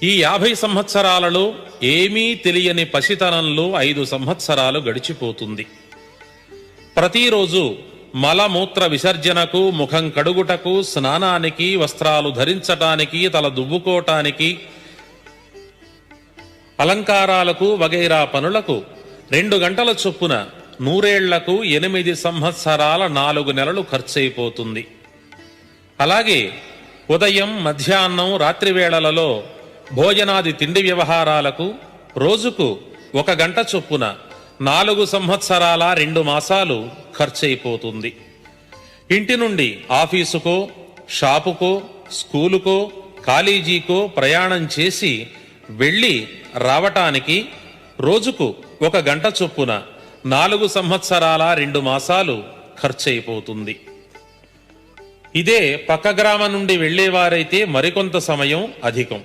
ఈ 50 సంవత్సరాలలో ఏమీ తెలియని పసితనంలో 5 సంవత్సరాలు గడిచిపోతుంది. ప్రతిరోజు మలమూత్ర విసర్జనకు, ముఖం కడుగుటకు, స్నానానికి, వస్త్రాలు ధరించటానికి, తల దువ్వుకోటానికి, అలంకారాలకు వగైరా పనులకు 2 గంటల చొప్పున 100 ఏళ్లకు 8 సంవత్సరాల 4 నెలలు ఖర్చయిపోతుంది. అలాగే ఉదయం, మధ్యాహ్నం, రాత్రి వేళలలో భోజనాది తిండి వ్యవహారాలకు రోజుకు 1 గంట చొప్పున 4 సంవత్సరాల 2 మాసాలు ఖర్చయిపోతుంది. ఇంటి నుండి ఆఫీసుకో, షాపుకో, స్కూలుకో, కాలేజీకో ప్రయాణం చేసి వెళ్ళి రావటానికి రోజుకు 1 గంట చొప్పున 4 సంవత్సరాల 2 మాసాలు ఖర్చయిపోతుంది. ఇదే పక్క గ్రామం నుండి వెళ్లేవారైతే మరికొంత సమయం అధికం.